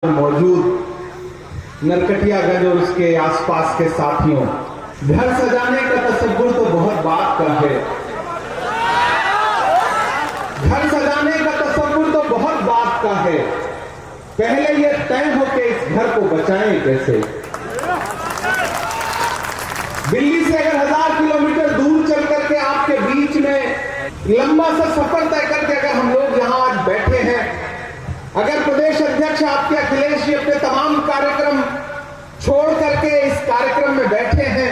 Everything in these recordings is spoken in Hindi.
मौजूद नरकटियागंज और उसके आसपास के साथियों, घर सजाने का तसव्वुर तो बहुत बात का है। घर सजाने का तसव्वुर तो बहुत बात का है। पहले यह तय हो कि इस घर को बचाएं कैसे। दिल्ली से अगर 1000 किलोमीटर दूर चल करके आपके बीच में लंबा सा सफर तय करके अगर हम लोग यहां आज बैठे हैं, अगर प्रदेश अध्यक्ष आपके अखिलेश जी अपने तमाम कार्यक्रम छोड़ करके इस कार्यक्रम में बैठे हैं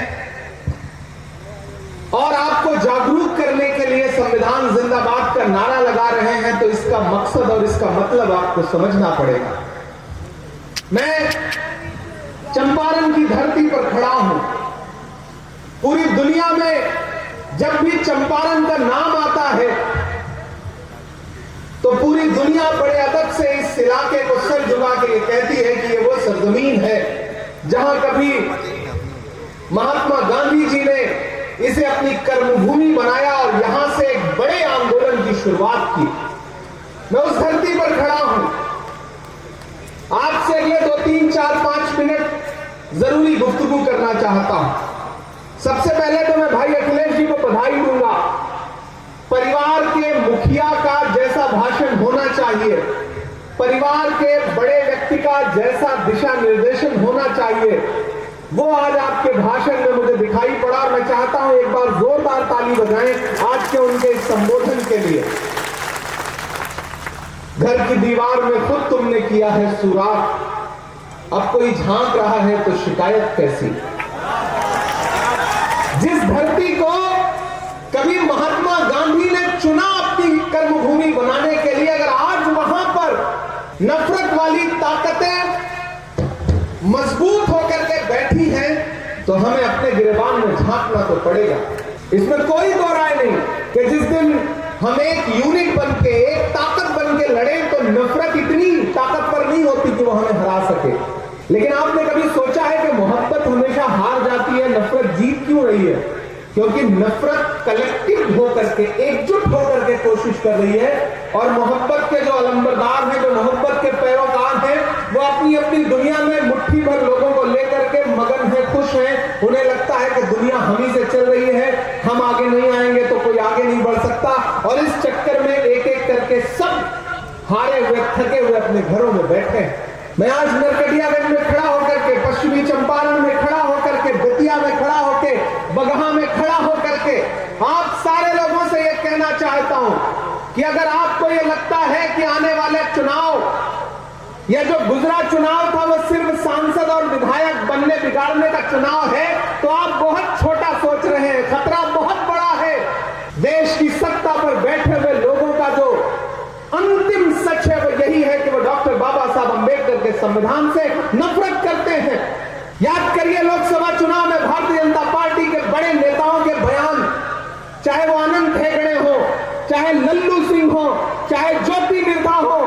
और आपको जागरूक करने के लिए संविधान जिंदाबाद का नारा लगा रहे हैं, तो इसका मकसद और इसका मतलब आपको समझना पड़ेगा। मैं चंपारण की धरती पर खड़ा हूं। पूरी दुनिया में जब भी चंपारण का नाम आता है तो पूरी दुनिया बड़े अदब से इस इलाके को सर झुका के ये कहती है कि ये वो सरजमीन है जहां कभी महात्मा गांधी जी ने इसे अपनी कर्मभूमि बनाया और यहां से एक बड़े आंदोलन की शुरुआत की। मैं उस धरती पर खड़ा हूं। आपसे अगले 2, 3, 4, 5 मिनट जरूरी गुफ्तगू करना चाहता हूं। सबसे पहले तो मैं भाई अखिलेश जी को बधाई दूंगा। परिवार के मुखिया का जैसा भाषण होना चाहिए, परिवार के बड़े व्यक्ति का जैसा दिशा निर्देशन होना चाहिए, वो आज आपके भाषण में मुझे दिखाई पड़ा। और मैं चाहता हूं एक बार जोरदार ताली बजाएं आज के उनके संबोधन के लिए। घर की दीवार में खुद तुमने किया है सुराख, अब कोई झांक रहा है तो शिकायत कैसी। जिस धरती को कभी महात्मा गांधी ने चुना अपनी कर्मभूमि बनाने के लिए, अगर आज वहां पर नफरत वाली ताकतें मजबूत होकर के बैठी हैं, तो हमें अपने गिरबान में झांकना तो पड़ेगा। इसमें कोई दो राय नहीं कि जिस दिन हम एक यूनिट बन के, एक ताकत बन के लड़े, तो नफरत इतनी ताकतवर नहीं होती कि वो हमें हरा सके। लेकिन आपने कभी सोचा है कि मोहब्बत हमेशा हार जाती है, नफरत जीत क्यों रही है? क्योंकि नफरत कलेक्टिव होकर के, एकजुट होकर के कोशिश कर रही है, और मोहब्बत के जो अलंबरदार हैं, जो मोहब्बत के पैरोकार हैं, वो अपनी अपनी दुनिया में मुट्ठी भर लोगों को लेकर के मगन है, खुश हैं। उन्हें लगता है कि दुनिया हम ही से चल रही है, हम आगे नहीं आएंगे तो कोई आगे नहीं बढ़ सकता। और इस चक्कर में एक एक करके सब हारे हुए, थके हुए अपने घरों में बैठे हैं। मैं आज नरकटियागंज में खड़ा होकर के, पश्चिमी चंपारण में खड़ा होकर के, बेतिया में खड़ा होकर, बगहा में खड़ा होकर के आप सारे लोगों से यह कहना चाहता हूं कि अगर आपको यह लगता है कि आने वाले चुनाव, यह जो गुजरा चुनाव था वो सिर्फ सांसद और विधायक बनने बिगाड़ने का चुनाव है, तो आप बहुत छोटा सोच रहे हैं। खतरा बहुत बड़ा है। देश की सत्ता पर बैठे हुए लोगों का जो अंतिम सच है वो यही है कि वो डॉक्टर बाबा साहब अंबेडकर के संविधान से नफरत करते हैं। याद करिए, लोकसभा चुनाव में भारतीय जनता पार्टी के बड़े नेताओं के बयान, चाहे वो आनंद हेगड़े हो, चाहे लल्लू सिंह हो, चाहे ज्योति मिर्धा हो,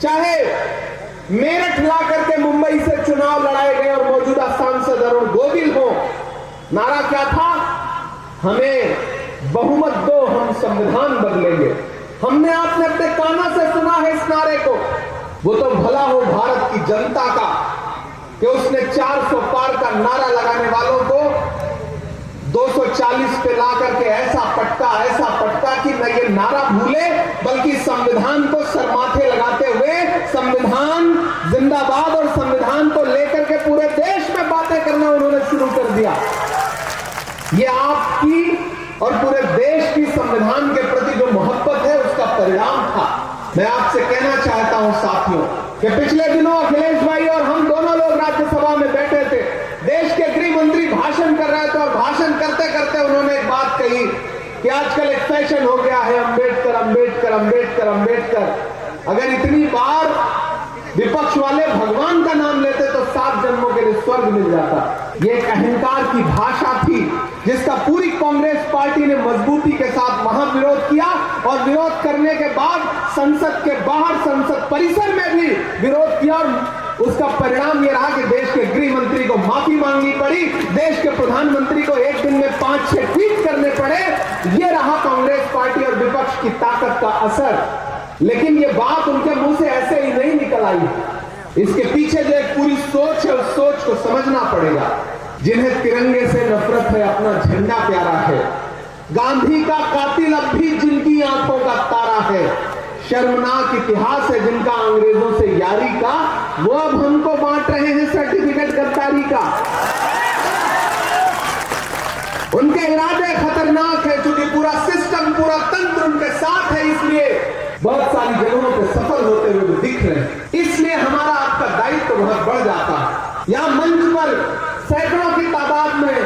चाहे मेरठ ला करके मुंबई से चुनाव लड़ाए गए और मौजूदा सांसद अरुण गोविल हो, नारा क्या था? हमें बहुमत दो, हम संविधान बदलेंगे। हमने आपने अपने कानों से सुना है इस नारे को। वो तो भला हो भारत की जनता का कि उसने 400 पार का नारा लगाने वालों को 240 पे ला करके ऐसा पटका कि न ये नारा भूले, बल्कि संविधान को सरमाथे लगाते हुए संविधान जिंदाबाद और संविधान को लेकर के पूरे देश में बातें करना उन्होंने शुरू कर दिया। ये आपकी और पूरे देश की संविधान के प्रति जो मोहब्बत है उसका परिणाम था। मैं आपसे कहना चाहता हूं साथियों कि पिछले दिनों अखिलेश भाई और हम दोनों लोग राज्यसभा में बैठे थे। देश के गृह मंत्री भाषण कर रहे थे और भाषण करते करते उन्होंने एक बात कही कि आजकल एक फैशन हो गया है अंबेडकर अंबेडकर अंबेडकर अंबेडकर। अगर इतनी बार विपक्ष वाले भगवान का नाम लेते तो 7 जन्मों के लिए स्वर्ग मिल जाता। ये एक अहंकार की भाषा थी जिसका पूरी कांग्रेस पार्टी ने मजबूती के साथ वहां विरोध किया, और विरोध करने के बाद संसद के बाहर, संसद परिसर में भी विरोध किया, और उसका परिणाम यह रहा कि देश के गृह मंत्री को माफी मांगनी पड़ी, देश के प्रधानमंत्री को एक दिन में 5-6 ट्वीट करने पड़े। यह रहा कांग्रेस पार्टी और विपक्ष की ताकत का असर। लेकिन ये बात उनके मुंह से ऐसे ही नहीं निकल आई। इसके पीछे जो एक पूरी सोच है, उस सोच को समझना पड़ेगा। जिन्हें तिरंगे से नफरत है, अपना झंडा प्यारा है, गांधी का कातिल अब भी जिनकी आंखों का तारा है, शर्मनाक इतिहास है जिनका अंग्रेजों से यारी का, वो अब हमको बांट रहे हैं सर्टिफिकेट गद्दारी का। उनके इरादे खतरनाक है, क्योंकि पूरा सिस्टम, पूरा तंत्र उनके साथ है, इसलिए बहुत सारी जगहों पे सफल होते हुए दिख रहे हैं। इसलिए हमारा आपका दायित्व बहुत बढ़ जाता है। यहां मंच पर सैकड़ों की तादाद में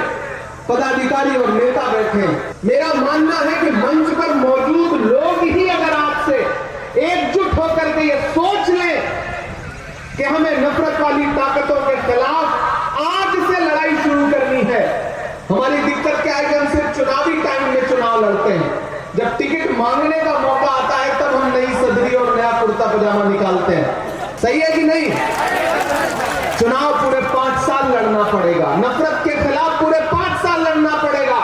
पदाधिकारी और नेता बैठे हैं। मेरा मानना है कि मंच पर मौजूद लोग ही अगर आपसे एकजुट होकर के ये सोच लें कि हमें नफरत वाली ताकतों के खिलाफ आज से लड़ाई शुरू करनी है। हमारी दिक्कत क्या है कि हम सिर्फ चुनावी टाइम में चुनाव लड़ते हैं, जब टिकट मांगने का मौका आता है तब हम नई सदरी और नया कुर्ता पजामा निकालते हैं। सही है कि नहीं? चुनाव पूरे 5 साल लड़ना पड़ेगा, नफरत के खिलाफ पूरे 5 साल लड़ना पड़ेगा।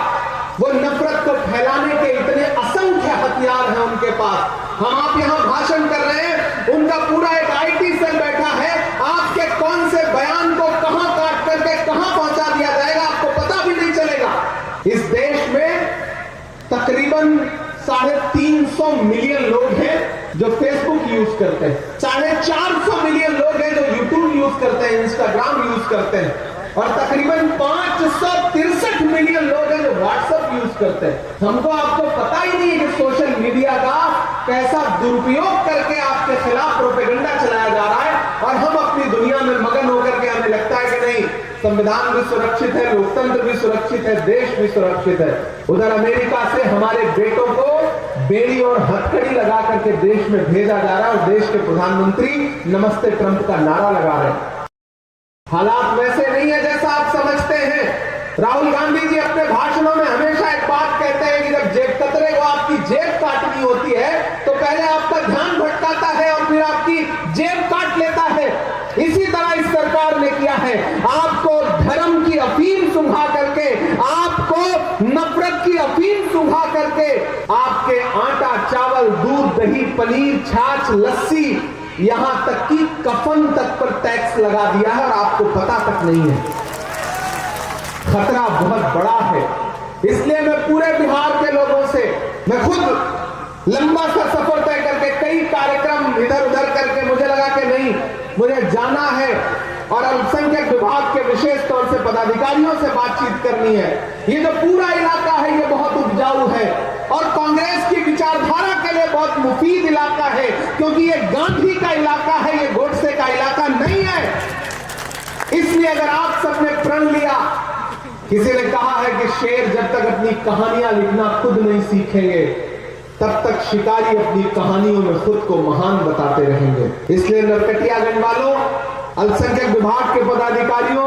वो नफरत को फैलाने के इतने असंख्य हथियार हैं उनके पास। हम आप यहां भाषण कर रहे हैं, उनका पूरा एक आईटी सेल बैठा है, आपके कौन से बयान को कहां काट करके कहां पहुंचा दिया जाएगा आपको पता भी नहीं चलेगा। इस देश में तकरीबन 350 मिलियन लोग हैं जो फेसबुक यूज करते हैं, 450 मिलियन लोग हैं जो यूट्यूब यूज करते हैं, इंस्टाग्राम यूज करते हैं, और तकरीबन 563 मिलियन लोग हैं जो व्हाट्सएप यूज करते हैं। हमको आपको पता ही नहीं है कि सोशल मीडिया का कैसा दुरुपयोग करके आपके खिलाफ प्रोपेगेंडा चलाया जा रहा है, और हम अपनी दुनिया में मगन होकर के हमें लगता है कि नहीं, संविधान भी सुरक्षित है, लोकतंत्र भी सुरक्षित है, देश भी सुरक्षित है। उधर अमेरिका से हमारे बेटों को बेड़ी और हथकड़ी लगा करके देश में भेजा जा रहा है, और देश के प्रधानमंत्री नमस्ते ट्रंप का नारा लगा रहे हैं। हालात वैसे नहीं है जैसा आप समझते हैं। राहुल गांधी जी अपने भाषणों में हमेशा एक बात कहते हैं कि जब जेब कतरे को आपकी जेब काटनी होती है तो पहले आपका ध्यान भटकाता है और फिर आपकी जेब काट लेता है। इसी तरह इस सरकार ने किया है, आपको धर्म की अफीम सुंघा करके, आपको नफरत की अफीम सुंघा करके, आपके आटा, चावल, दूध, दही, पनीर, छाछ, लस्सी, यहां तक कि कफन तक पर टैक्स लगा दिया है और आपको पता तक नहीं है। खतरा बहुत बड़ा है। इसलिए मैं पूरे बिहार के लोगों से, मैं खुद लंबा सा सफर तय करके कई कार्यक्रम इधर उधर करके मुझे लगा कि नहीं, मुझे जाना है और अल्पसंख्यक विभाग के विशेष तौर से पदाधिकारियों से बातचीत करनी है। ये जो पूरा इलाका है ये बहुत उपजाऊ है और कांग्रेस की विचारधारा के लिए बहुत मुफीद इलाका है, क्योंकि ये गांधी का इलाका है, ये गोडसे का इलाका नहीं है। इसलिए अगर आप सबने प्रण लिया, किसी ने कहा है कि शेर जब तक अपनी कहानियां लिखना खुद नहीं सीखेंगे तब तक शिकारी अपनी कहानियों में खुद को महान बताते रहेंगे। इसलिए नरकटियागंज वालों, अल्पसंख्यक विभाग के पदाधिकारियों,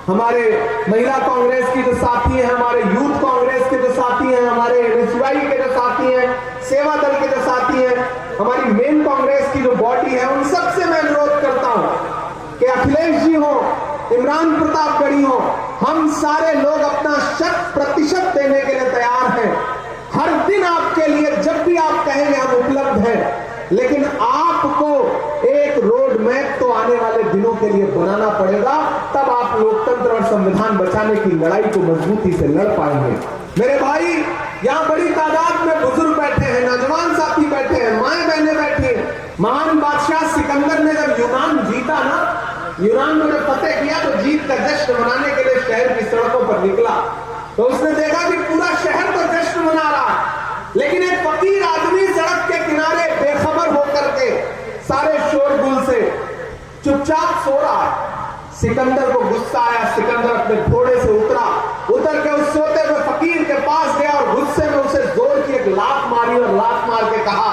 हमारे महिला कांग्रेस की जो साथी हैं, हमारे यूथ कांग्रेस के जो साथी हैं, हमारे एनएसयूआई के जो साथी हैं, सेवा दल के जो साथी हैं, हमारी मेन कांग्रेस की जो बॉडी है, उन सबसे मैं अनुरोध करता हूं कि अखिलेश जी हो, इमरान प्रतापगढ़ी हो, हम सारे लोग अपना 100% देने के लिए तैयार हैं। हर दिन आपके लिए जब भी आप कहेंगे हम उपलब्ध हैं, लेकिन आपको एक रोड मैप तो आने वाले दिनों के लिए बनाना पड़ेगा, तब आप लोकतंत्र और संविधान बचाने की लड़ाई को मजबूती से लड़ पाएंगे। मेरे भाई, यहां बड़ी तादाद में बुजुर्ग बैठे हैं, नौजवान साथी बैठे हैं, माएं बहनें बैठी हैं। महान बादशाह सिकंदर ने जब यूनान जीता ना, यूनान में फतेह किया तो जीत का जश्न मनाने के लिए शहर की सड़कों पर निकला, तो उसने देखा कि पूरा शहर तो जश्न मना रहा, लेकिन एक फकीर आदमी सड़क के किनारे बेखबर होकर के सारे शोरगुल से चुपचाप सो रहा है। सिकंदर को गुस्सा आया, सिकंदर अपने घोड़े से उतर के उस सोते हुए फकीर के पास गया और गुस्से में उसे जोर की एक लात मारी और लात मार के कहा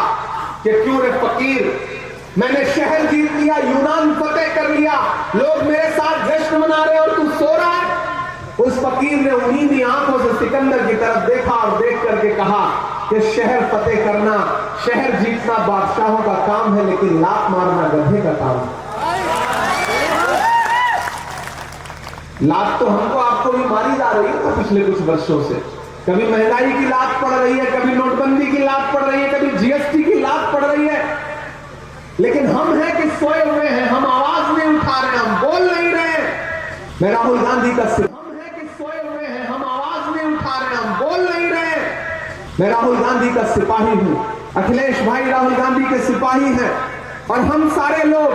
कि क्यों रे फकीर, मैंने शहर जीत लिया, यूनान फतेह कर लिया, लोग मेरे साथ जश्न मना रहे और तू सो रहा है। उस फकीर ने उन्हीं आंखों से सिकंदर की तरफ देखा और देख करके कहा कि शहर फतेह करना, शहर जीतना बादशाहों का काम है, लेकिन लात मारना गधे का काम है। लात तो हमको आपको भी मारी जा रही है ना पिछले कुछ वर्षों से। कभी महंगाई की लात पड़ रही है, कभी नोटबंदी की लात पड़ रही है, कभी जीएसटी की लात पड़ रही है, लेकिन हम हैं कि सोए हुए हैं, हम आवाज नहीं नहीं उठा रहे, हम बोल नहीं रहे। मैं राहुल गांधी का हम है कि सोए हुए हैं, हम आवाज नहीं उठा रहे, हम बोल नहीं रहे। मैं राहुल गांधी का सिपाही हूं, अखिलेश भाई राहुल गांधी के सिपाही हैं, और हम सारे लोग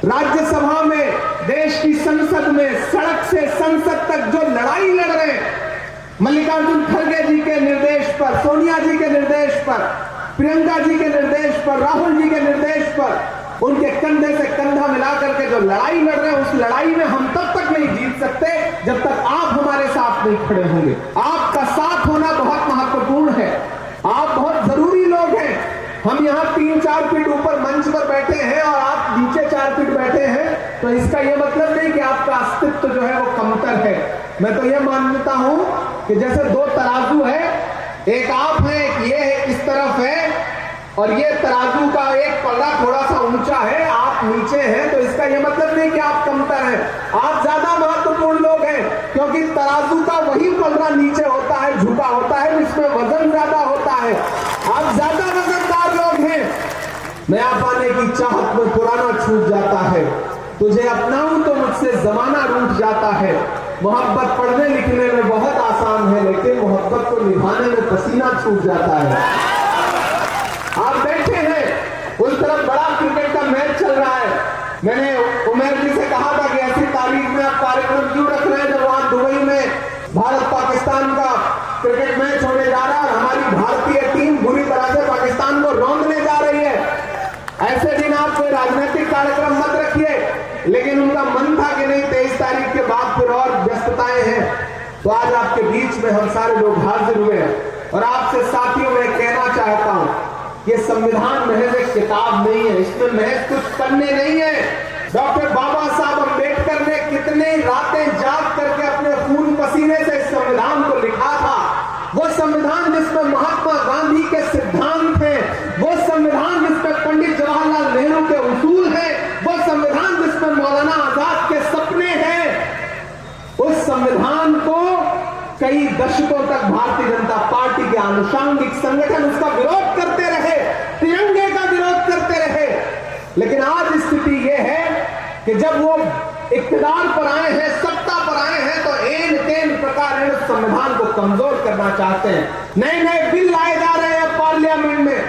राज्यसभा में, देश की संसद में, सड़क से संसद तक जो लड़ाई लड़ रहे हैं, मल्लिकार्जुन खड़गे जी के निर्देश पर, सोनिया जी के निर्देश पर, प्रियंका जी के निर्देश पर, राहुल जी के निर्देश पर, उनके कंधे से कंधा मिला करके जो लड़ाई लड़ रहे हैं, उस लड़ाई में हम तब तक नहीं जीत सकते जब तक आप हमारे साथ नहीं खड़े होंगे। आपका साथ होना बहुत महत्वपूर्ण है, आप बहुत जरूरी लोग हैं। हम यहाँ 3-4 फीट ऊपर मंच पर बैठे हैं और आप नीचे 4 फीट बैठे हैं, तो इसका यह मतलब नहीं कि आपका अस्तित्व जो है वो कमतर है। मैं तो यह मानता हूं कि जैसे 2 तराजू है, एक आप है, एक ये है, इस तरफ है, और ये तराजू का एक पल्ला थोड़ा सा ऊंचा है, आप नीचे हैं, तो इसका यह मतलब नहीं कि आप कमतर हैं। आप ज्यादा महत्वपूर्ण लोग हैं, क्योंकि तराजू का वही पल्ला नीचे होता है, झुका होता है, जिसमें वजन ज्यादा होता है। आप ज्यादा वजनदार लोग हैं। नया पाने की चाहत में पुराना छूट जाता है, तुझे अपनाऊं तो मुझसे जमाना रूठ जाता है। मोहब्बत पढ़ने लिखने में बहुत आसान है, लेकिन मोहब्बत को निभाने में पसीना छूट जाता है। आप बैठे हैं, उस तरफ बड़ा क्रिकेट का मैच चल रहा है। मैंने उमर जी से कहा था कि ऐसी तारीख में आप कार्यक्रम क्यों रख रहे हैं जब वहां दुबई में भारत पाकिस्तान का क्रिकेट मैच होने जा रहा है और हमारी भारतीय टीम बुरी तरह से पाकिस्तान को रौंदने जा रही है। ऐसे दिन आप कोई राजनीतिक कार्यक्रम मत रखिए, लेकिन उनका मन था कि नहीं 23 तारीख के बाद फिर और व्यस्तताएं हैं, तो आज आपके बीच में हम सारे लोग हाजिर हुए हैं। और आपसे साथियों मैं कहना चाहता हूं, ये संविधान महज एक किताब नहीं है, इसमें महज कुछ पन्ने नहीं है। डॉक्टर बाबा साहब अम्बेडकर ने कितने रातें जाग करके अपने खून पसीने से इस संविधान को लिखा था। वो संविधान जिसमें महात्मा गांधी के सिद्धांत हैं, वो संविधान जिसमें पंडित जवाहरलाल नेहरू के उसूल हैं, वो संविधान जिसमें मौलाना आजाद के सपने हैं, उस संविधान को कई दशकों तक भारतीय जनता पार्टी के आनुषंगिक संगठन उसका विरोध करते रहे, तिरंगे का विरोध करते रहे। लेकिन आज स्थिति यह है कि जब वो इक्तिदार पर आए हैं, सत्ता पर आए हैं, तो एन प्रकार उस संविधान को कमजोर करना चाहते हैं। नए नए बिल लाए जा रहे हैं पार्लियामेंट में,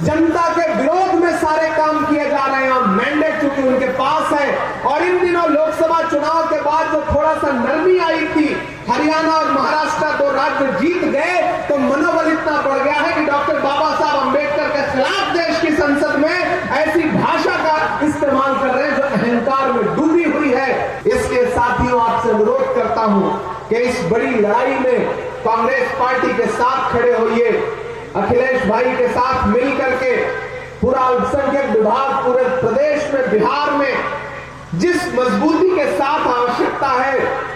जनता के विरोध में सारे काम किए जा रहे हैं, और मैंडेट चूंकि उनके पास है। और इन दिनों लोकसभा चुनाव के बाद जो थोड़ा सा नरमी आई थी, हरियाणा और महाराष्ट्र 2 राज्य जीत गए, तो मनोबल इतना बढ़ गया है कि डॉक्टर बाबा साहब अम्बेडकर के खिलाफ देश की संसद में ऐसी भाषा का इस्तेमाल कर रहे हैं जो अहंकार में डूबी हुई है। इसके साथियों आपसे अनुरोध करता हूं कि इस बड़ी लड़ाई में कांग्रेस पार्टी के साथ खड़े होइए, अखिलेश भाई के साथ मिल करके पूरा अल्पसंख्यक विभाग पूरे प्रदेश में, बिहार में जिस मजबूती के साथ आवश्यकता है,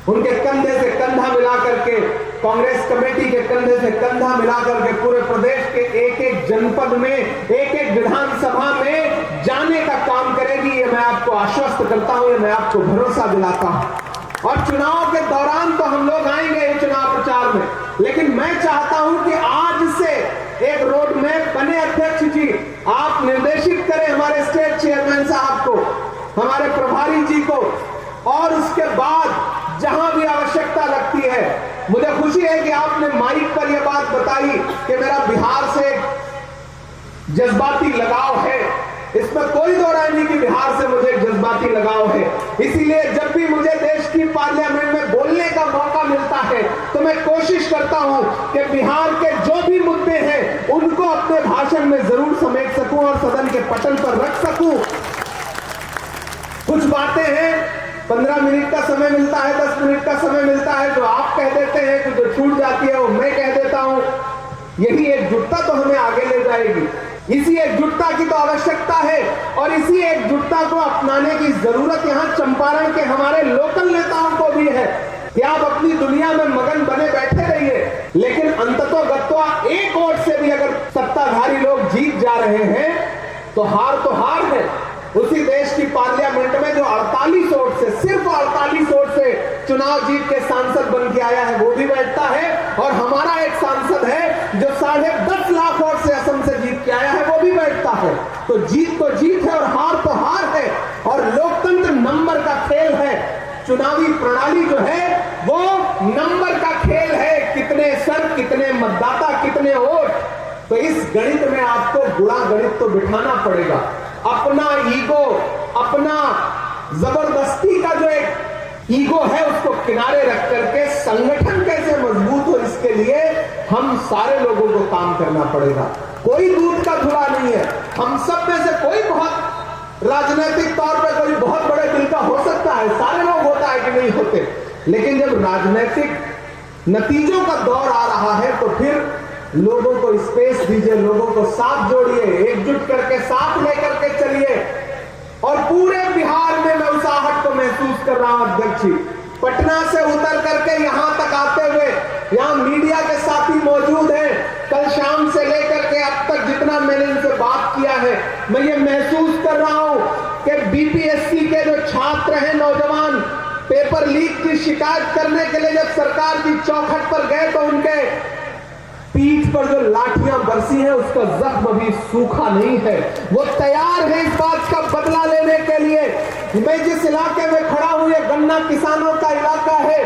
उनके कंधे से कंधा मिला करके, कांग्रेस कमेटी के कंधे से कंधा मिला करके पूरे प्रदेश के एक जनपद में, एक विधानसभा में जाने का काम करेगी। ये मैं आपको आश्वस्त करता हूं, ये मैं आपको भरोसा दिलाता हूं। और चुनाव के दौरान तो हम लोग आएंगे चुनाव प्रचार में, लेकिन मैं चाहता हूं कि आज से एक रोड मैप बने। अध्यक्ष जी, आप निर्देशित करें हमारे स्टेट चेयरमैन साहब को, हमारे प्रभारी जी को, और उसके बाद जहां भी आवश्यकता लगती है, मुझे खुशी है कि आपने माइक पर यह बात बताई कि मेरा बिहार से जज्बाती लगाव है। इसमें कोई दो राय नहीं कि बिहार से मुझे जज्बाती लगाव है। इसीलिए जब भी मुझे देश की पार्लियामेंट में बोलने का मौका मिलता है, तो मैं कोशिश करता हूं कि बिहार के जो भी मुद्दे हैं उनको अपने भाषण में जरूर समेट सकूं और सदन के पटल पर रख सकूं। कुछ बातें हैं, 15 मिनट का समय मिलता है, 10 मिनट का समय मिलता है, जो आप कह देते हैं, कुछ जो छूट जाती है वो मैं कह देता हूं। यही एकजुटता तो हमें आगे ले जाएगी। इसी एकजुटता की तो आवश्यकता है, और इसी एकजुटता को अपनाने की जरूरत यहां चंपारण के हमारे लोकल नेताओं को भी है कि आप अपनी दुनिया में मगन बने बैठे रहिए, लेकिन अंततोगत्वा एक वोट से भी अगर सत्ताधारी लोग जीत जा रहे हैं तो हार है। उसी देश की पार्लियामेंट में जो 48 वोट से, सिर्फ 48 वोट से चुनाव जीत के सांसद बन के आया है, वो भी बैठता है, और हमारा एक सांसद है जो 10.5 लाख वोट से असम से जीत के आया है, वो भी बैठता है। तो जीत तो जीत है और हार तो हार है। और लोकतंत्र नंबर का खेल है। चुनावी प्रणाली जो है वो नंबर का खेल है, कितने सर, कितने मतदाता, कितने वोट। तो इस गणित में आपको गुणा गणित तो बिठाना पड़ेगा। अपना ईगो, अपना जबरदस्ती का जो एक ईगो है उसको किनारे रख करके संगठन कैसे मजबूत हो, इसके लिए हम सारे लोगों को काम करना पड़ेगा। कोई दूध का धुला नहीं है। हम सब में से कोई बहुत राजनीतिक तौर पे कोई बहुत बड़े दिल का हो सकता है, सारे लोग होता है कि नहीं होते, लेकिन जब राजनीतिक नतीजों का दौर आ रहा है तो फिर लोगों को स्पेस दीजिए, लोगों को साथ जोड़िए, एकजुट करके साथ लेकर के चलिए। और पूरे बिहार में मैं उस आहट को महसूस कर रहा हूं अध्यक्ष जी। पटना से उतर करके यहां तक आते हुए, यहां मीडिया के साथी मौजूद हैं, कल शाम से लेकर के अब तक जितना मैंने इनसे बात किया है, मैं ये महसूस कर रहा हूं कि बीपीएससी के जो छात्र हैं, नौजवान, पेपर लीक की शिकायत करने के लिए जब सरकार की चौखट पर गए तो उनके पीठ पर जो लाठियां बरसी हैं उसका जख्म भी सूखा नहीं है। वो तैयार है इस बात का बदला लेने के लिए। मैं जिस इलाके में खड़ा हूं ये गन्ना किसानों का इलाका है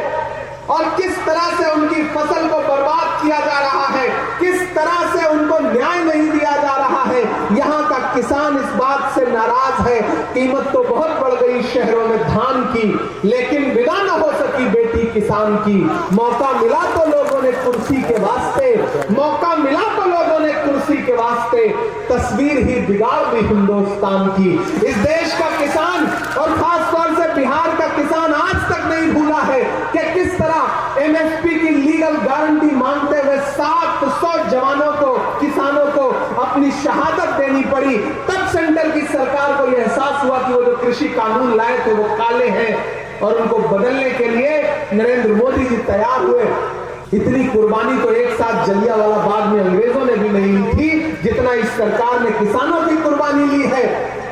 और किस तरह से उनकी फसल को बर्बाद किया जा रहा है, किस तरह से उनको न्याय नहीं दिया जा रहा है। यहाँ का किसान इस बात से नाराज है। कीमत तो बहुत बढ़ गई शहरों में धान की, लेकिन विदा न हो सकी बेटी किसान की। मौका मिला तो लोगों ने कुर्सी के वास्ते, मौका मिला तो लोगों ने कुर्सी के वास्ते तस्वीर ही बिगाड़ दी हिंदुस्तान की। इस देश का किसान और खास तौर से बिहार का किसान आज तक नहीं भूला है कि किस तरह एमएसपी की लीगल गारंटी मांगते हुए 700 जवानों को, किसानों को अपनी शहादत देनी पड़ी। तब सेंटर की सरकार को यह एहसास हुआ कि वो जो कृषि कानून लाए थे वो काले हैं और उनको बदलने के लिए नरेंद्र मोदी जी तैयार हुए। इतनी कुर्बानी तो एक साथ जलियांवाला बाग में अंग्रेजों ने भी नहीं ली थी जितना इस सरकार ने किसानों की कुर्बानी ली है।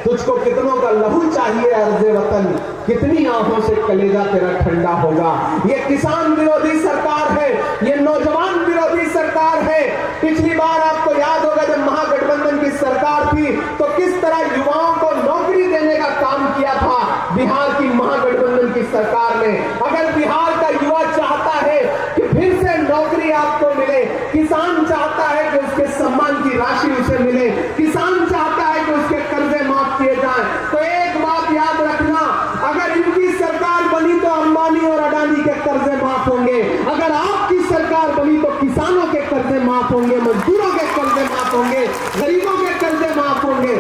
तुझको कितनों का लहू चाहिए अर्ज़े वतन, कितनी आंखों से कलेजा तेरा ठंडा होगा। ये किसान विरोधी सरकार है, ये नौजवान विरोधी सरकार है। पिछली बार आपको याद होगा जब महागठबंधन की सरकार थी तो किस तरह युवाओं को नौकरी देने का काम किया था बिहार की महागठबंधन की सरकार ने। अगर बिहार का युवा चाहता है कि फिर से नौकरी आपको मिले, किसान चाहता है कि उसके सम्मान की राशि उसे मिले, किसान चाहता है कि उसके कर्जे माफ किए जाएं, तो एक बात याद रखना, अगर इनकी सरकार बनी तो अंबानी और अडानी के कर्जे माफ होंगे, अगर आपकी सरकार बनी तो किसानों के कर्जे माफ होंगे, मजदूरों के कर्जे माफ होंगे, गरीबों के कर्जे माफ होंगे।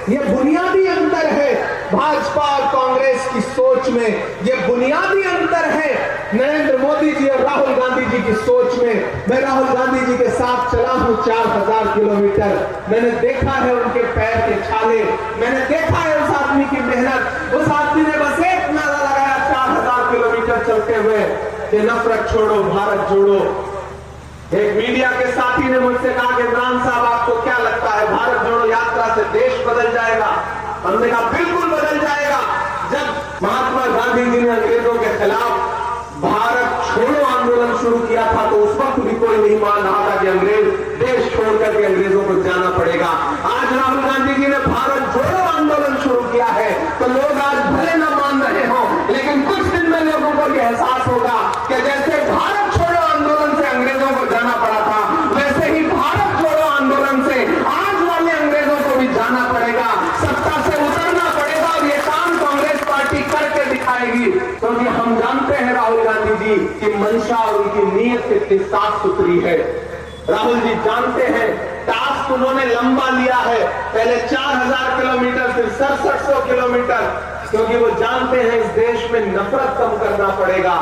ये बुनियादी अंतर है भाजपा और कांग्रेस की सोच में, ये बुनियादी अंतर है नरेंद्र मोदी जी और राहुल गांधी जी की सोच में। मैं राहुल गांधी जी के साथ चला हूं 4000 किलोमीटर, मैंने देखा है उनके पैर के छाले, मैंने देखा है उस आदमी की मेहनत। उस आदमी ने बस एक नारा लगाया 4000 किलोमीटर चलते हुए कि नफरत छोड़ो भारत जोड़ो। एक मीडिया के साथी ने मुझसे कहा कि इमरान साहब आपको क्या लगता है भारत जोड़ो यात्रा से देश बदल जाएगा? हमने कहा बिल्कुल बदल जाएगा। जब महात्मा गांधी जी ने अंग्रेजों के खिलाफ भारत छोड़ो आंदोलन शुरू किया था तो उस वक्त भी कोई नहीं मान रहा था कि अंग्रेज देश छोड़कर के अंग्रेजों को जाना पड़ेगा। आज राहुल गांधी जी ने भारत जोड़ो आंदोलन शुरू किया है तो लोग आज भले न मान रहे हो, लेकिन कुछ दिन में लोगों को यह एहसास होगा कि जैसे भारत छोड़ो आंदोलन से अंग्रेजों को जाना पड़ा था, वैसे ही भारत छोड़ो आंदोलन से आज वाले अंग्रेजों को भी जाना पड़ेगा, सत्ता से उतरना पड़ेगा। और ये काम कांग्रेस पार्टी करके दिखाएगी, क्योंकि हम जानते हैं राहुल गांधी जी की मंशा और उनकी नीयत कितनी साफ सुथरी है। राहुल जी जानते हैं टास्क उन्होंने लंबा लिया है, पहले 4000 किलोमीटर फिर 6700 किलोमीटर, क्योंकि वो जानते हैं इस देश में नफरत कम करना पड़ेगा।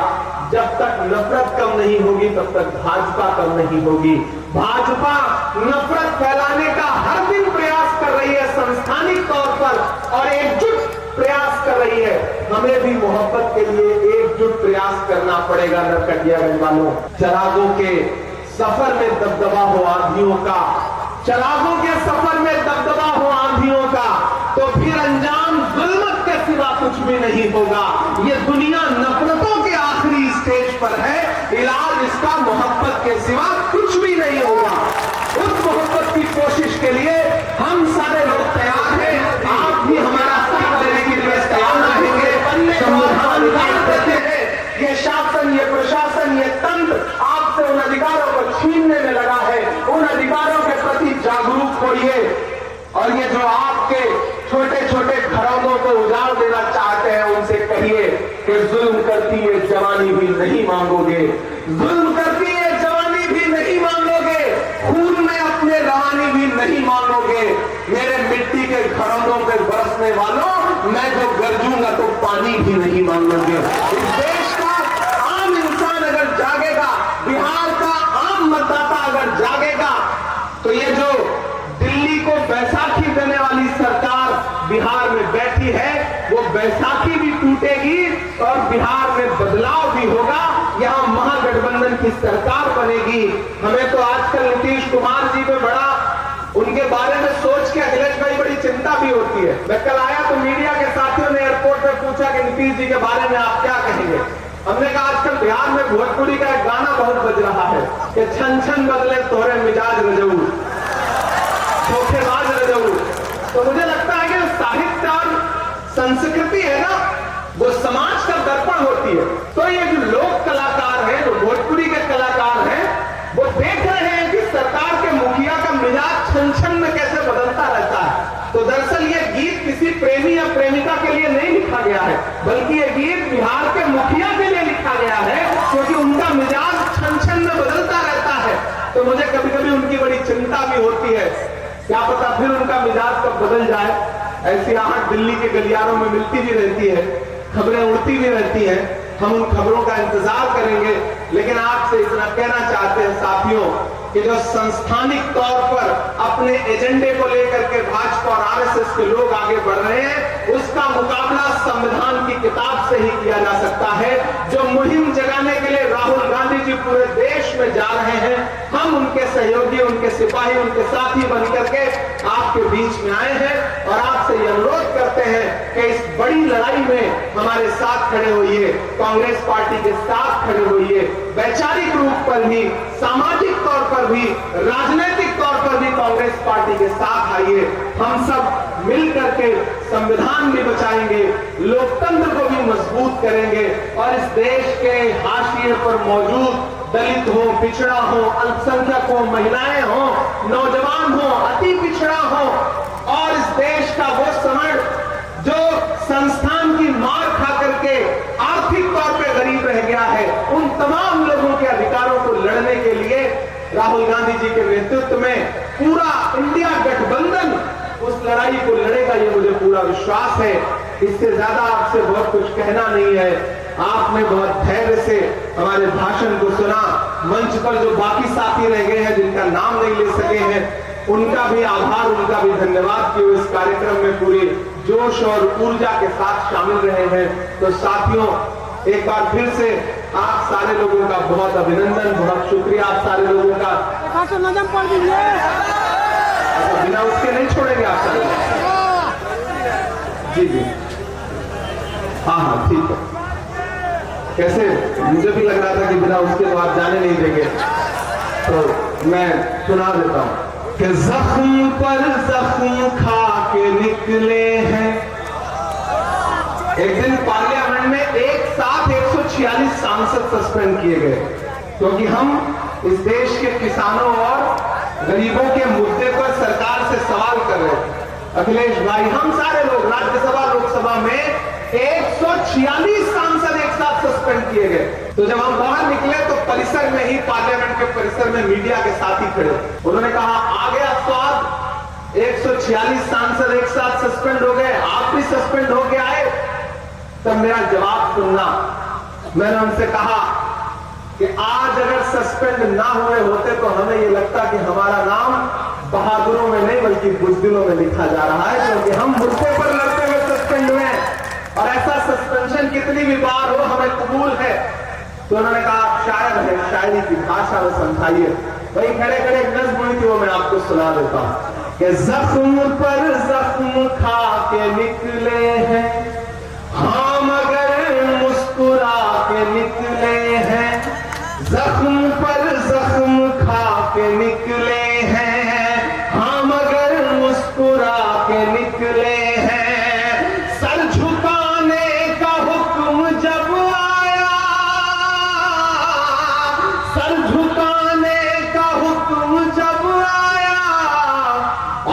जब तक नफरत कम नहीं होगी तब तक भाजपा कम नहीं होगी। भाजपा नफरत फैलाने का हर दिन प्रयास कर रही है संस्थानिक तौर पर और एकजुट प्रयास कर रही है। हमें भी मोहब्बत के लिए एकजुट प्रयास करना पड़ेगा नरकटियागंज वालों। चिरागों के सफर में दबदबा हो आंधियों का, चिरागों के सफर में दबदबा हो आंधियों का, तो फिर अंजाम जुल्मत के सिवा कुछ भी नहीं होगा। ये दुनिया नफरतों के आखिरी स्टेज पर है, इलाज इसका मोहब्बत के सिवा कुछ भी नहीं होगा। उस मोहब्बत की कोशिश के लिए हम सारे लोग तैयार हैं। आप भी हमारा साथ देने के लिए तैयार जवानी भी नहीं मांगोगे, जुल्म करती है जवानी भी नहीं मांगोगे, खून में अपने रवानी भी नहीं मांगोगे। मेरे मिट्टी के घरों पे बरसने वालों, मैं जो गरजूंगा तो पानी भी नहीं मांगोगे। इस देश का आम इंसान अगर जागेगा, बिहार का आम मतदाता अगर जागेगा, तो ये जो दिल्ली को बैसाखी देने वाली सरकार बिहार में बैठी है, वो बैसाखी भी टूटेगी और बिहार में बदलाव भी होगा। यहां महागठबंधन की सरकार बनेगी। हमें तो आजकल नीतीश कुमार जी पे बड़ा उनके बारे में सोच के अखिलेश भाई बड़ी चिंता भी होती है। मैं कल आया तो मीडिया के साथियों ने एयरपोर्ट पर पूछा कि नीतीश जी के बारे में आप क्या कहेंगे। हमने कहा आजकल बिहार में भोजपुरी का एक गाना बहुत बज रहा है कि छन छन बदले तोरे मिजाज रजऊ, धोखेबाज रजऊ। तो मुझे लगता है कि साहित्य और संस्कृति है ना, वो समाज का दर्पण होती है। तो ये जो लोक कलाकार हैं, जो भोजपुरी के कलाकार हैं, वो देख रहे हैं कि सरकार के मुखिया का मिजाज छन छन में कैसे बदलता रहता है। तो दरअसल ये गीत किसी प्रेमी या प्रेमिका के लिए नहीं लिखा गया है, बल्कि ये गीत बिहार के मुखिया के लिए लिखा गया है, क्योंकि उनका मिजाज छन छन में बदलता रहता है। तो मुझे कभी कभी उनकी बड़ी चिंता भी होती है, क्या पता फिर उनका मिजाज कब बदल जाए। ऐसी आहट दिल्ली के गलियारों में मिलती भी रहती है, खबरें उड़ती भी रहती हैं। हम उन खबरों का इंतजार करेंगे, लेकिन आपसे इतना कहना चाहते हैं साथियों कि जो संस्थानिक तौर पर अपने एजेंडे को लेकर के भाजपा और आरएसएस के लोग आगे बढ़ रहे हैं, उसका मुकाबला संविधान की किताब से ही किया जा सकता है। जो मुहिम जगाने के लिए राहुल गांधी जी पूरे देश में जा रहे हैं, हम उनके सहयोगी, उनके सिपाही, उनके साथी बनकर के आपके बीच में आए हैं और आपसे यह अनुरोध करते हैं कि इस बड़ी लड़ाई में हमारे साथ खड़े होइए, कांग्रेस पार्टी के साथ खड़े होइए। वैचारिक रूप पर भी, सामाजिक तौर पर भी, राजनीतिक तौर पर भी कांग्रेस पार्टी के साथ आइए। हम सब मिलकर के संविधान भी बचाएंगे, लोकतंत्र को भी मजबूत करेंगे और इस देश के हाशिए पर मौजूद दलित हो, पिछड़ा हो, अल्पसंख्यक हो, महिलाएं हो, नौजवान हो, अति पिछड़ा हो और इस देश का वो समण जो संस्थान की मार खा करके आर्थिक तौर पे गरीब रह गया है, उन तमाम लोगों के अधिकारों को लड़ने के लिए राहुल गांधी जी के नेतृत्व में पूरा इंडिया गठबंधन उस लड़ाई को लड़ेगा, ये मुझे पूरा विश्वास है। इससे ज्यादा आपसे बहुत कुछ कहना नहीं है। आपने बहुत धैर्य से हमारे भाषण को सुना। मंच पर जो बाकी साथी रह गए हैं, जिनका नाम नहीं ले सके हैं, उनका भी आभार, उनका भी धन्यवाद कि वो इस कार्यक्रम में पूरे जोश और ऊर्जा के साथ शामिल रहे हैं। तो साथियों, एक बार फिर से आप सारे लोगों का बहुत अभिनंदन, बहुत शुक्रिया आप सारे लोगों का। बिना उसके नहीं छोड़ेंगे आप सारे। जी जी, हाँ हाँ ठीक है। कैसे, मुझे भी लग रहा था कि बिना उसके तो आप जाने नहीं देंगे, तो मैं सुना देता हूं कि जख्म पर जख्म खा के निकले हैं। एक दिन पार्लियामेंट में एक साथ 146 सांसद सस्पेंड किए गए, क्योंकि हम इस देश के किसानों और गरीबों के मुद्दे पर सरकार से सवाल कर रहे थे। अखिलेश भाई, हम सारे लोग राज्यसभा लोकसभा में 146 सांसद एक साथ सस्पेंड किए गए। तो जब हम बाहर निकले तो परिसर में ही, पार्लियामेंट के परिसर में मीडिया के साथ ही खड़े, उन्होंने कहा आ गया स्वाद, 146 सांसद एक साथ सस्पेंड हो गए, आप भी सस्पेंड हो गए आए। तब मेरा जवाब सुनना, मैंने उनसे कहा कि आज अगर सस्पेंड ना हुए होते तो हमें ये लगता कि हमारा नाम बहादुरों में नहीं बल्कि बुजदिलों में लिखा जा रहा है, क्योंकि हम मुद्दे पर लड़ते हुए सस्पेंड हुए और ऐसा सस्पेंशन कितनी भी बार हो हमें कबूल है। तो उन्होंने कहा आप शायर है, शायरी की भाषा में समझाइए। वही खड़े खड़े एक नज़्म हुई थी, वो मैं आपको सुना देता हूं कि जख्म पर जख्म खा के निकले हैं, हाँ मगर मुस्कुरा के निकले हैं। जख्म पर जख्म खा के निकले हैं, हाँ मगर मुस्कुरा के निकले हैं। सर झुकाने का हुक्म जब आया, सर झुकाने का हुक्म जब आया,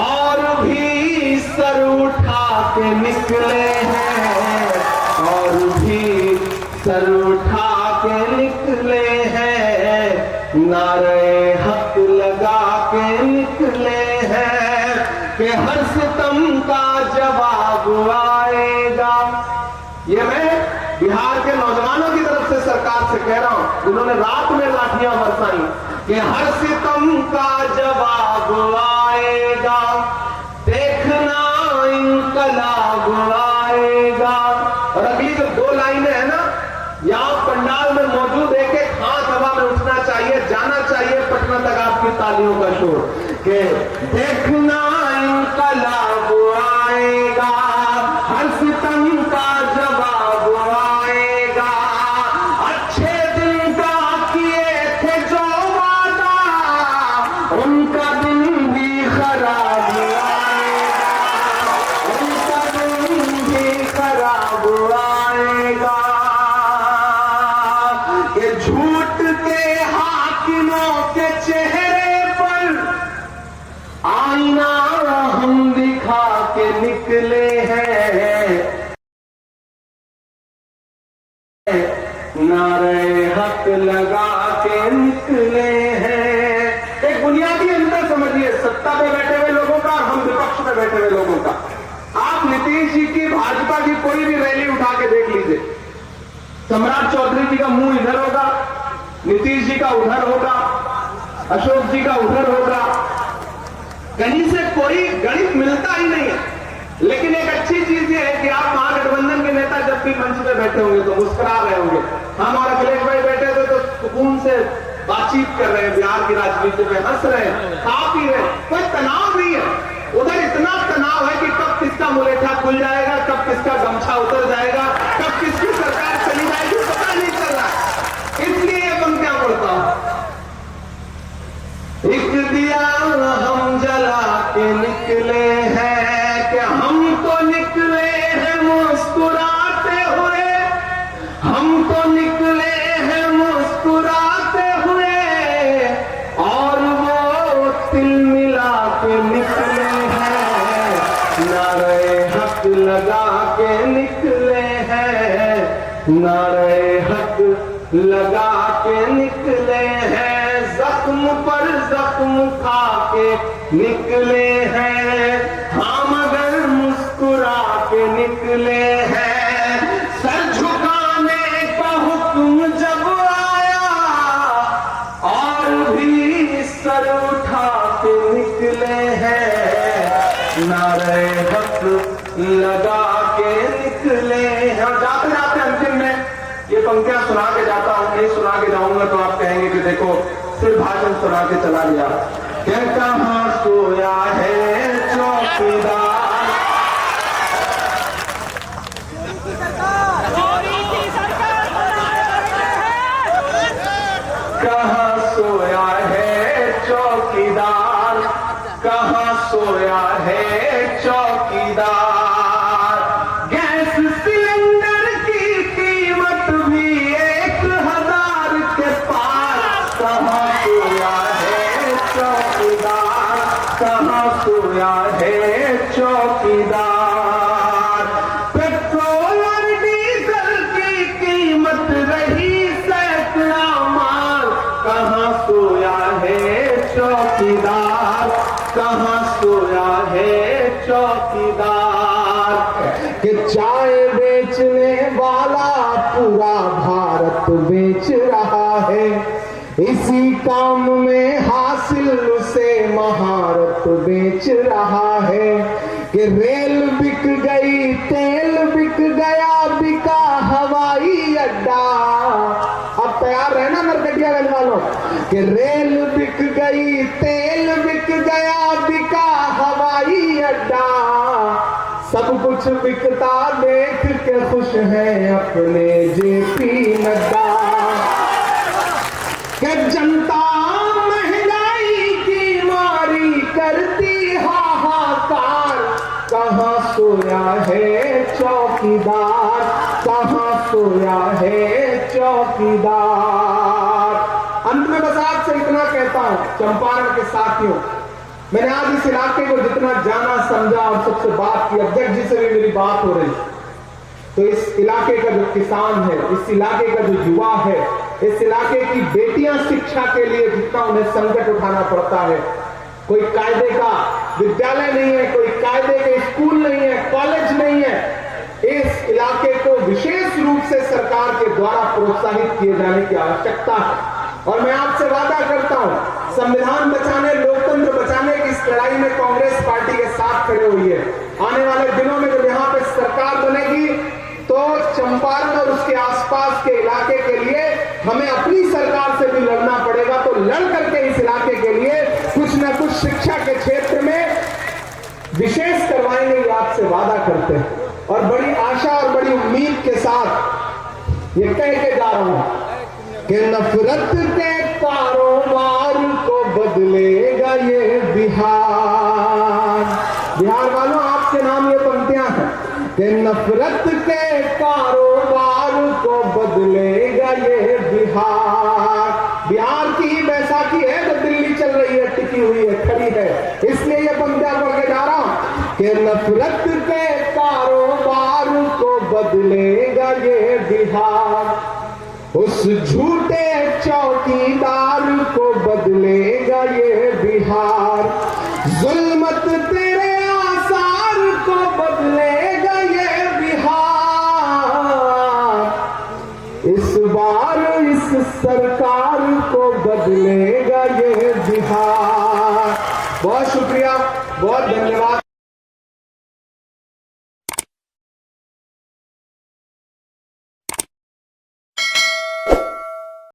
और भी सर उठा के निकले हैं, और भी सर उठा नारे हक लगा के निकले हैं कि हर सितम का जवाब आएगा। ये मैं बिहार के नौजवानों की तरफ से सरकार से कह रहा हूं, जिन्होंने रात में लाठियां बरसाई, कि हर सितम का जवाब आएगा, देखना इनकलाब आएगा। और अगली जो दो लाइनें है ना, यहां पंडाल में मौजूद एक एक हाथ हवा में उठना चाहिए, जाना चाहिए पटना तक आपकी तालियों का शोर, कि देखना इनकलाब आएगा, हर सितम का जवाब आएगा, अच्छे दिन का किए थे जो वादा, उनका दिन भी खराब आएगा, उनका दिन भी खराब आएगा। ये झूठ के हाकिमों के चेहरे पर आईना हम दिखा के निकले हैं, नारे हक लगा के निकले हैं। एक बुनियादी अंतर समझिए सत्ता पे बैठे हुए लोगों का और हम विपक्ष में बैठे हुए लोगों का। आप नीतीश जी की, भाजपा की कोई भी रैली उठा के देख लीजिए, सम्राट चौधरी जी का मुंह इधर होगा, नीतीश जी का उधर होगा, अशोक जी का उधर होगा, कहीं से कोई गणित मिलता ही नहीं है। लेकिन एक अच्छी चीज ये है कि आप महागठबंधन के नेता जब भी मंच पे बैठे होंगे तो मुस्कुरा रहे होंगे। हम और अखिलेश भाई बैठे थे तो सुकून से बातचीत कर रहे हैं, बिहार की राजनीति पे हंस रहे हैं, खा पी रहे हैं, कोई तनाव नहीं है। उधर इतना तनाव है कि कब किसका मुलेठा खुल जाएगा, कब किसका गमछा उतर जाएगा, कब किसकी सरकार चली जाएगी, पता नहीं चल रहा है। इसलिए ये पंक्तियां पढ़ता हूं, एक दिया हम जला के निकले हैं, कि हम तो निकले हैं मुस्कुराते हुए, हम तो निकले हैं मुस्कुराते हुए, और वो तिल मिला के निकले हैं, नारे हक लगा के निकले हैं, नारे हक लगा के निकले हैं, जख्म पर जख्म खा के निकले हैं, हाँ मगर मुस्कुरा के निकले हैं, सर झुकाने का हुक्म जब आया और भी सर उठा के निकले हैं, नारे हक लगा के निकले हैं। और जाते जाते अंतिम में ये पंक्तियां सुना के जाता हूं, नहीं सुना के जाऊंगा तो आप कहेंगे कि देखो सिर्फ भाषण सुना के चला गया। क्या कहां सोया है चौकीदार, कहां सोया है चौकीदार, कहां सोया है चौकीदार, गैस सिलेंडर की कीमत भी 1000 के पार, कहां सोया है चौकीदार, कहां सोया है चौकीदार, पेट्रोल और डीजल की कीमत रही सैकड़ा मार, कहां सोया है चौकीदार, कहां सोया है चौकीदार, कि चाय बेचने वाला पूरा भारत बेच रहा है, इसी काम में हासिल उसे महारत बेच रहा है, कि रेल बिक गई तेल बिक गया बिका हवाई अड्डा। अब तैयार रहना नरकटियागंज वालों, कि रेल बिक गई तेल बिक गया बिका हवाई अड्डा, सब कुछ बिकता देख के खुश है अपने जेपी नड्डा, कि जनता महंगाई की मारी करती हाहाकार, कहां सोया है चौकीदार, कहां सोया है चौकीदार। अंत में बस आपसे इतना कहता हूं, चंपारण के साथियों, मैंने आज इस इलाके को जितना जाना समझा और सबसे बात की, अध्यक्ष जी से भी मेरी बात हो रही, तो इस इलाके का जो किसान है, इस इलाके का जो युवा है, इस इलाके की बेटियां शिक्षा के लिए जितना उन्हें संकट उठाना पड़ता है, कोई कायदे का विद्यालय नहीं है, कोई कायदे के स्कूल नहीं है, कॉलेज नहीं है, इस इलाके को विशेष रूप से सरकार के द्वारा प्रोत्साहित किए जाने की आवश्यकता है। और मैं आपसे वादा करता हूं, संविधान बचाने, लोकतंत्र बचाने की इस लड़ाई में कांग्रेस पार्टी के साथ खड़े हुई है। आने वाले दिनों में जब यहाँ पे सरकार बनेगी तो चंपारण और उसके आसपास के इलाके के लिए हमें अपनी सरकार से भी लड़ना पड़ेगा। तो लड़ करके इस इलाके के लिए कुछ न कुछ शिक्षा के क्षेत्र में विशेष करवाएंगे, ये आपसे वादा करते हैं। और बड़ी आशा और बड़ी उम्मीद के साथ ये कह के जा रहा हूं कि नफरत के कारोबार को बदलेगा ये बिहार। बिहार वालों, आपके नाम ये पंक्तियां हैं कि नफरत के कारोबार को बदलेगा ये बिहार। बिहार की ही बैसाखी है जो दिल्ली चल रही है, टिकी हुई है, खड़ी है, इसलिए ये पंक्तियां पढ़ के जा रहा हूं कि नफरत के कारोबार को बदलेगा ये बिहार। उस झूठे चौकीदार को बदलेगा ये बिहार। जुल्मत तेरे आसार को बदलेगा ये बिहार। इस बार इस सरकार को बदलेगा ये बिहार। बहुत शुक्रिया, बहुत धन्यवाद।